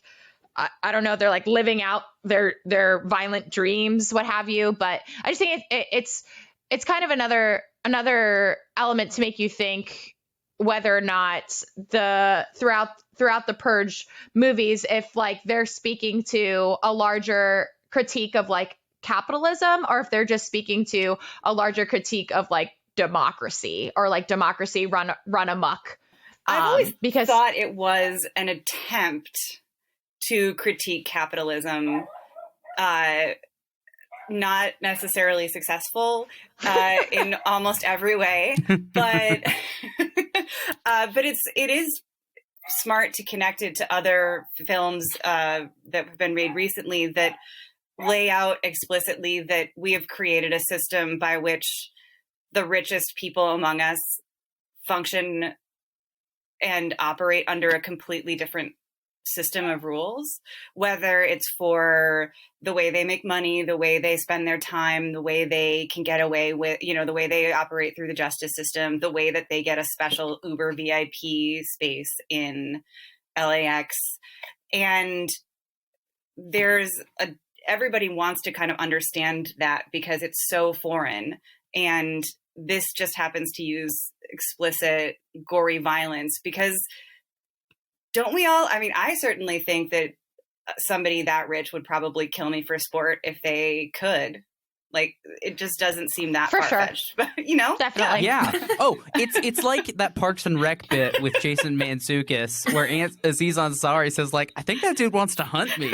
I don't know, they're like living out their violent dreams, what have you. But I just think it's kind of another element to make you think whether or not throughout the Purge movies, if like they're speaking to a larger critique of like capitalism, or if they're just speaking to a larger critique of like democracy, or like democracy run amok. I've always thought it was an attempt to critique capitalism, not necessarily successful in almost every way, but it is smart to connect it to other films that have been made recently that lay out explicitly that we have created a system by which the richest people among us function and operate under a completely different system of rules, whether it's for the way they make money, the way they spend their time, the way they can get away with, the way they operate through the justice system, the way that they get a special Uber VIP space in LAX. And everybody wants to kind of understand that because it's so foreign. And this just happens to use explicit, gory violence, because don't we all, I mean, I certainly think that somebody that rich would probably kill me for sport if they could. Like, it just doesn't seem that far-fetched, but, you know? Definitely. Yeah. Oh, it's like that Parks and Rec bit with Jason Mantzoukas where Aziz Ansari says, like, I think that dude wants to hunt me.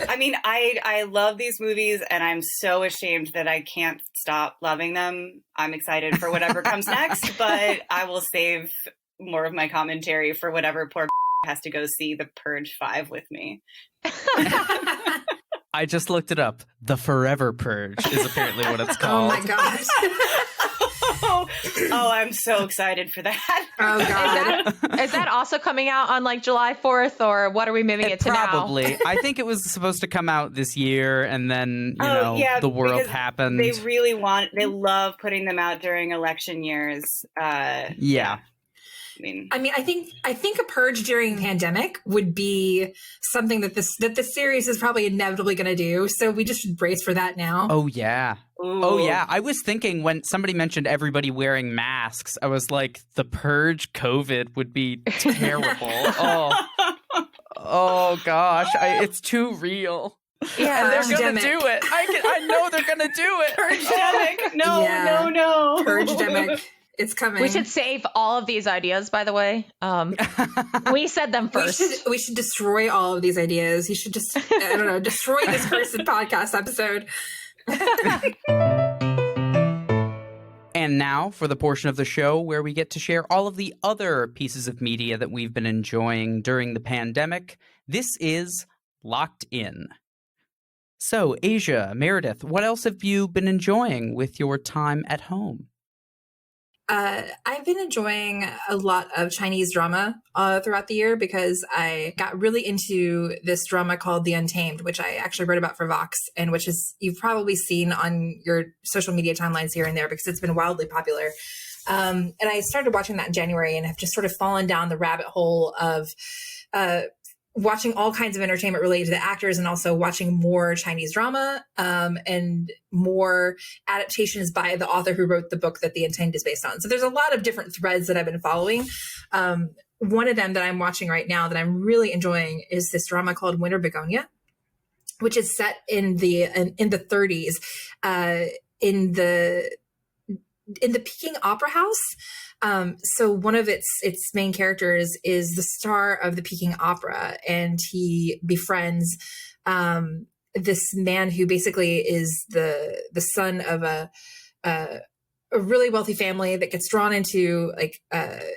I mean, I love these movies, and I'm so ashamed that I can't stop loving them. I'm excited for whatever comes next, but I will save more of my commentary for whatever poor has to go see The Purge 5 with me. I just looked it up. The Forever Purge is apparently what it's called. Oh my gosh. Oh, I'm so excited for that. Oh god. Is that also coming out on like July 4th, or what are we moving it to Probably. now? I think it was supposed to come out this year, and then, the world happened. They they love putting them out during election years. Yeah. I mean, I think a purge during the pandemic would be something that this series is probably inevitably going to do. So we just should brace for that now. Oh, yeah. Ooh. Oh, yeah. I was thinking when somebody mentioned everybody wearing masks, I was like, the Purge COVID would be terrible. Oh gosh. It's too real. Yeah, And they're going to do it. I know they're going to do it. Purge-demic. No. Purge-demic. It's coming. We should save all of these ideas, by the way. We said them first. We should destroy all of these ideas. You should just, I don't know, destroy this cursed podcast episode. And now for the portion of the show where we get to share all of the other pieces of media that we've been enjoying during the pandemic. This is Locked In. So, Asia, Meredith, what else have you been enjoying with your time at home? I've been enjoying a lot of Chinese drama throughout the year because I got really into this drama called The Untamed, which I actually wrote about for Vox, and which is you've probably seen on your social media timelines here and there because it's been wildly popular. And I started watching that in January and have just sort of fallen down the rabbit hole of watching all kinds of entertainment related to the actors and also watching more Chinese drama and more adaptations by the author who wrote the book that The Untamed is based on. So there's a lot of different threads that I've been following. One of them that I'm watching right now that I'm really enjoying is this drama called Winter Begonia, which is set in the 30s in the Peking Opera House. So one of its main characters is the star of the Peking Opera, and he befriends this man who basically is the son of a really wealthy family that gets drawn into like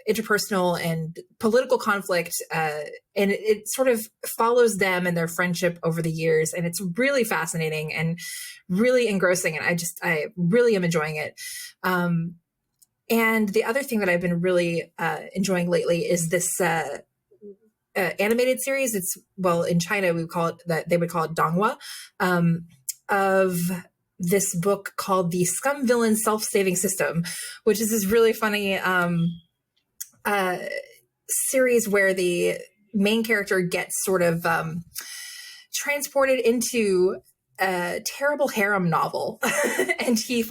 interpersonal and political conflict, and it sort of follows them and their friendship over the years, and it's really fascinating and really engrossing, and I really am enjoying it. And the other thing that I've been really enjoying lately is this animated series. It's, well, in China, they would call it Donghua, of this book called The Scum Villain Self-Saving System, which is this really funny series where the main character gets sort of transported into a terrible harem novel and he's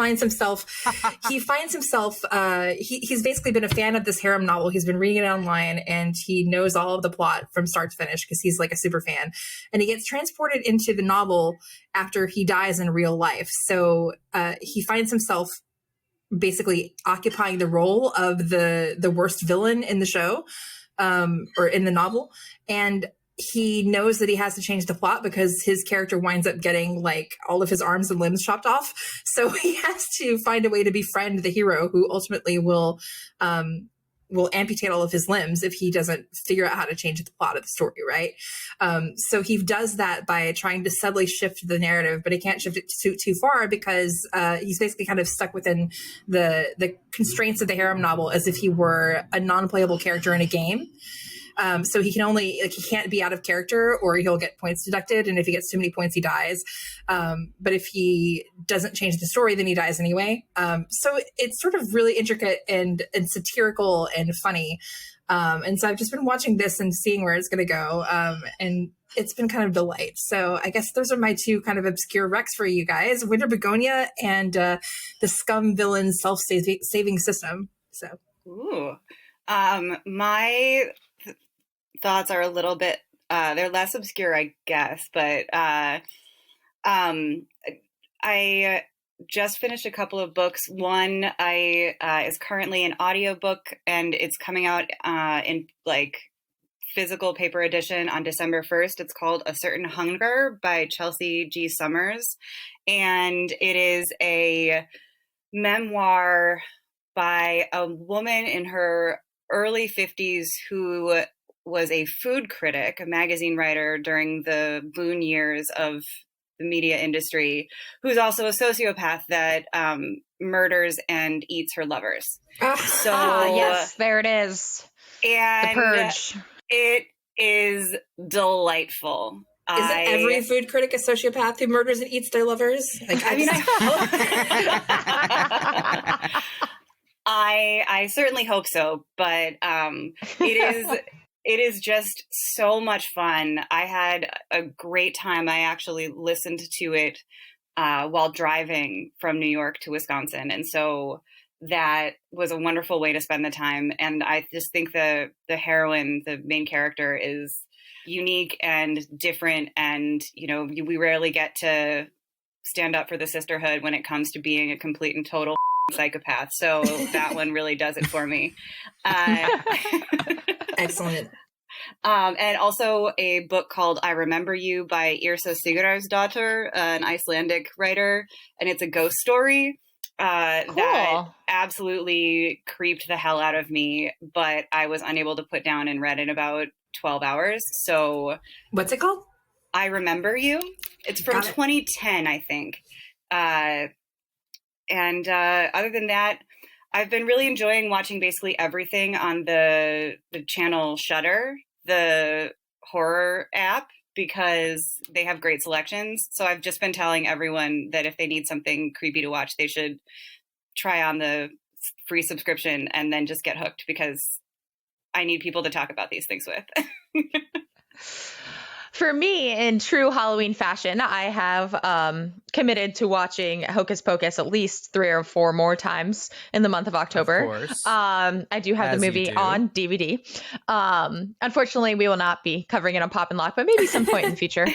basically been a fan of this harem novel. He's been reading it online and he knows all of the plot from start to finish because he's like a super fan, and he gets transported into the novel after he dies in real life. So he finds himself basically occupying the role of the worst villain in the show, or in the novel, and he knows that he has to change the plot because his character winds up getting like all of his arms and limbs chopped off. So he has to find a way to befriend the hero, who ultimately will amputate all of his limbs if he doesn't figure out how to change the plot of the story, right? So he does that by trying to subtly shift the narrative, but he can't shift it too far because he's basically kind of stuck within the constraints of the harem novel as if he were a non-playable character in a game. So he can only, like, he can't be out of character or he'll get points deducted. And if he gets too many points, he dies. But if he doesn't change the story, then he dies anyway. So it's sort of really intricate and satirical and funny. And so I've just been watching this and seeing where it's going to go. And it's been kind of a delight. So I guess those are my two kind of obscure recs for you guys: Winter Begonia and the Scum Villain Self-Saving System. So, Ooh, my thoughts are a little bit they're less obscure, I guess, but I just finished a couple of books. One is currently an audiobook, and it's coming out in like physical paper edition on December 1st. It's called A Certain Hunger by Chelsea G. Summers, and it is a memoir by a woman in her early 50s who was a food critic, a magazine writer during the boon years of the media industry, who's also a sociopath that murders and eats her lovers. Yes, there it is. And The Purge. It is delightful. Isn't every food critic a sociopath who murders and eats their lovers? Like, I certainly hope so, but it is just so much fun. I had a great time. I actually listened to it while driving from New York to Wisconsin, and so that was a wonderful way to spend the time. And I just think the heroine, the main character, is unique and different, and we rarely get to stand up for the sisterhood when it comes to being a complete and total psychopath, so that one really does it for me. Excellent. And also a book called I Remember You by Yrsa Sigurðardóttir, an Icelandic writer, and it's a ghost story that absolutely creeped the hell out of me, but I was unable to put down and read in about 12 hours. So what's it called? I Remember You. It's from 2010, I think. And other than that, I've been really enjoying watching basically everything on the channel Shudder, the horror app, because they have great selections. So I've just been telling everyone that if they need something creepy to watch, they should try on the free subscription and then just get hooked, because I need people to talk about these things with. For me, in true Halloween fashion, I have committed to watching Hocus Pocus at least 3 or 4 more times in the month of October. Of course. I do have the movie on DVD. Unfortunately, we will not be covering it on Pop and Lock, but maybe some point in the future.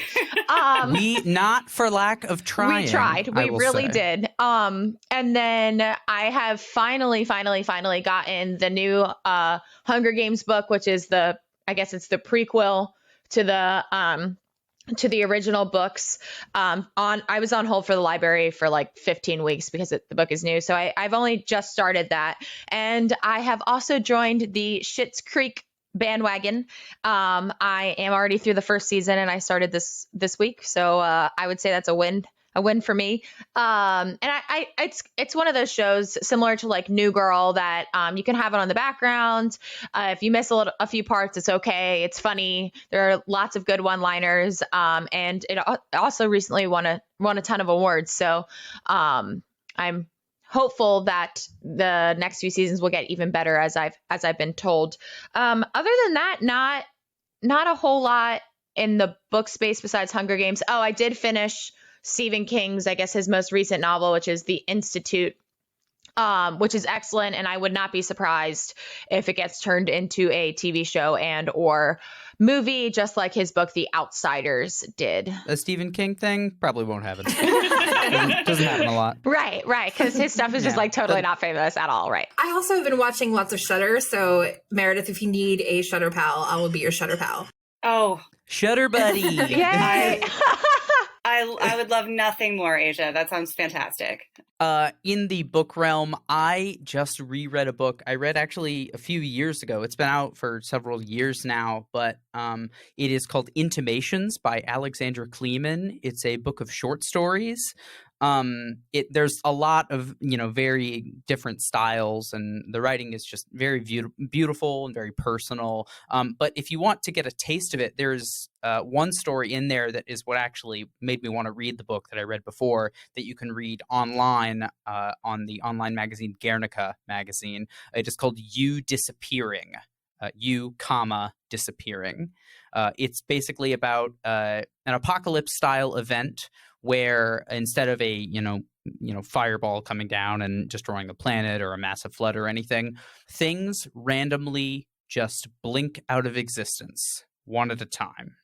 We not for lack of trying. We tried. We really did. And then I have finally gotten the new Hunger Games book, which is I guess it's the prequel to the original books. I was on hold for the library for like 15 weeks because the book is new. So I've only just started that. And I have also joined the Schitt's Creek bandwagon. I am already through the first season and I started this week. So I would say that's a win for me. And it's one of those shows similar to like New Girl that you can have it on the background. If you miss a few parts, it's okay. It's funny. There are lots of good one-liners. And it also recently won a ton of awards. So I'm hopeful that the next few seasons will get even better, as I've been told. Other than that, not a whole lot in the book space besides Hunger Games. Oh, I did finish Stephen King's, I guess, his most recent novel, which is The Institute, which is excellent. And I would not be surprised if it gets turned into a TV show and or movie, just like his book, The Outsiders, did. A Stephen King thing probably won't happen. Doesn't happen a lot. Right. Because his stuff is just like totally not famous at all. Right. I also have been watching lots of Shudder. So Meredith, if you need a Shudder pal, I will be your Shudder pal. Oh, Shudder buddy. Yay. I would love nothing more, Asia. That sounds fantastic. In the book realm, I just reread a book I read actually a few years ago. It's been out for several years now, but it is called Intimations by Alexandra Kleeman. It's a book of short stories. There's a lot of, very different styles, and the writing is just very beautiful and very personal. But if you want to get a taste of it, there's one story in there that is what actually made me want to read the book that I read before, that you can read online on the online magazine Guernica magazine. It is called You Disappearing. you, comma, disappearing. It's basically about an apocalypse-style event where instead of a fireball coming down and destroying the planet or a massive flood or anything, things randomly just blink out of existence one at a time.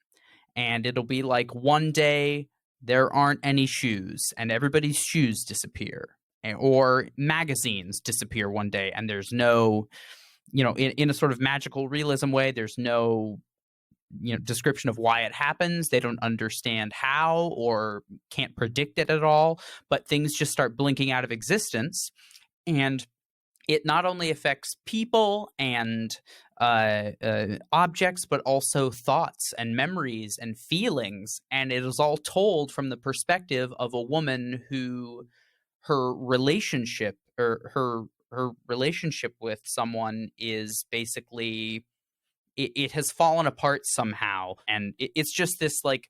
And it'll be like one day there aren't any shoes and everybody's shoes disappear, or magazines disappear one day and there's no, in a sort of magical realism way, there's no description of why it happens. They don't understand how or can't predict it at all, but things just start blinking out of existence. And it not only affects people and objects, but also thoughts and memories and feelings. And it is all told from the perspective of a woman who her relationship with someone is basically it has fallen apart somehow. And it's just this like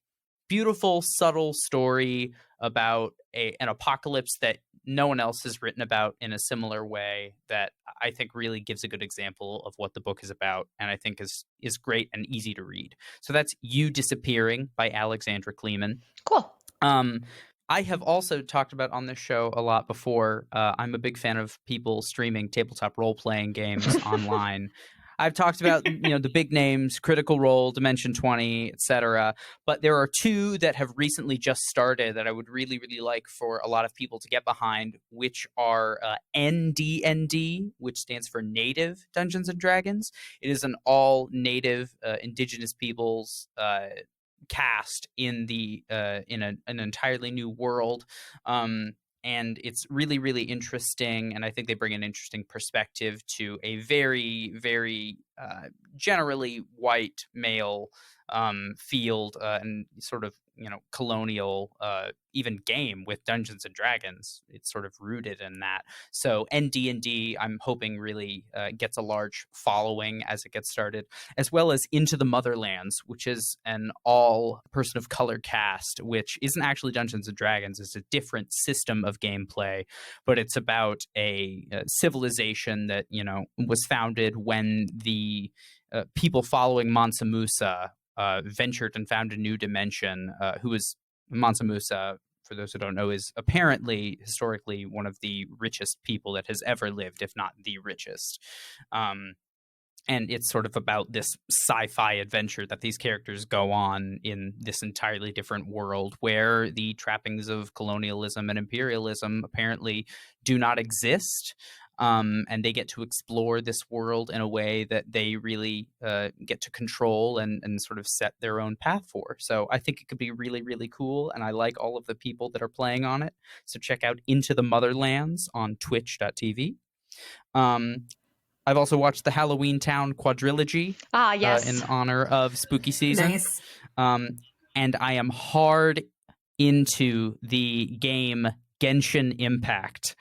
beautiful, subtle story about an apocalypse that no one else has written about in a similar way, that I think really gives a good example of what the book is about, and I think is great and easy to read. So that's You Disappearing by Alexandra Kleeman. Cool. I have also talked about on this show a lot before. I'm a big fan of people streaming tabletop role-playing games online. I've talked about the big names, Critical Role, Dimension 20, etc. But there are two that have recently just started that I would really, really like for a lot of people to get behind, which are NDND, which stands for Native Dungeons and Dragons. It is an all-native indigenous peoples cast in an entirely new world. And it's really, really interesting, and I think they bring an interesting perspective to a very, very generally white male field and sort of colonial even game with Dungeons and Dragons. It's sort of rooted in that. So ND&D, I'm hoping really gets a large following as it gets started, as well as Into the Motherlands, which is an all person of color cast, which isn't actually Dungeons and Dragons. It's a different system of gameplay, but it's about a civilization that was founded when the people following Mansa Musa ventured and found a new dimension. Who was Mansa Musa, for those who don't know, is apparently historically one of the richest people that has ever lived, if not the richest. And it's sort of about this sci-fi adventure that these characters go on in this entirely different world where the trappings of colonialism and imperialism apparently do not exist. And they get to explore this world in a way that they really get to control and sort of set their own path for. So I think it could be really, really cool. And I like all of the people that are playing on it. So check out Into the Motherlands on twitch.tv. I've also watched the Halloween Town quadrilogy yes. in honor of spooky season. Nice. And I am hard into the game Genshin Impact,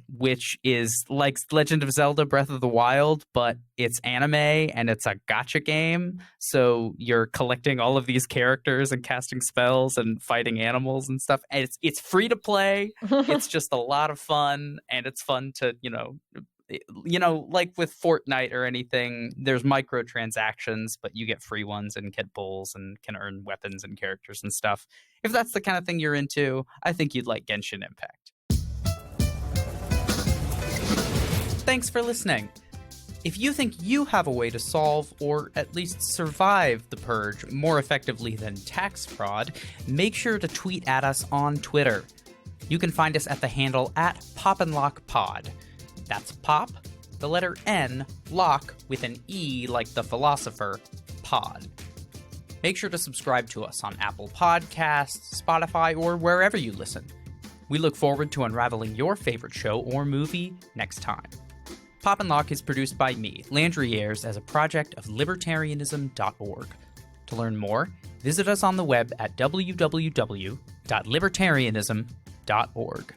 which is like Legend of Zelda Breath of the Wild, but it's anime and it's a gacha game. So you're collecting all of these characters and casting spells and fighting animals and stuff. And it's free to play. It's just a lot of fun, and it's fun to, like with Fortnite or anything, there's microtransactions, but you get free ones and get bulls and can earn weapons and characters and stuff. If that's the kind of thing you're into, I think you'd like Genshin Impact. Thanks for listening. If you think you have a way to solve or at least survive the Purge more effectively than tax fraud, make sure to tweet at us on Twitter. You can find us at the handle @PopandLockPod. That's pop, the letter N, lock with an E like the philosopher, pod. Make sure to subscribe to us on Apple Podcasts, Spotify, or wherever you listen. We look forward to unraveling your favorite show or movie next time. Pop and Lock is produced by me, Landry Ayres, as a project of Libertarianism.org. To learn more, visit us on the web at www.libertarianism.org.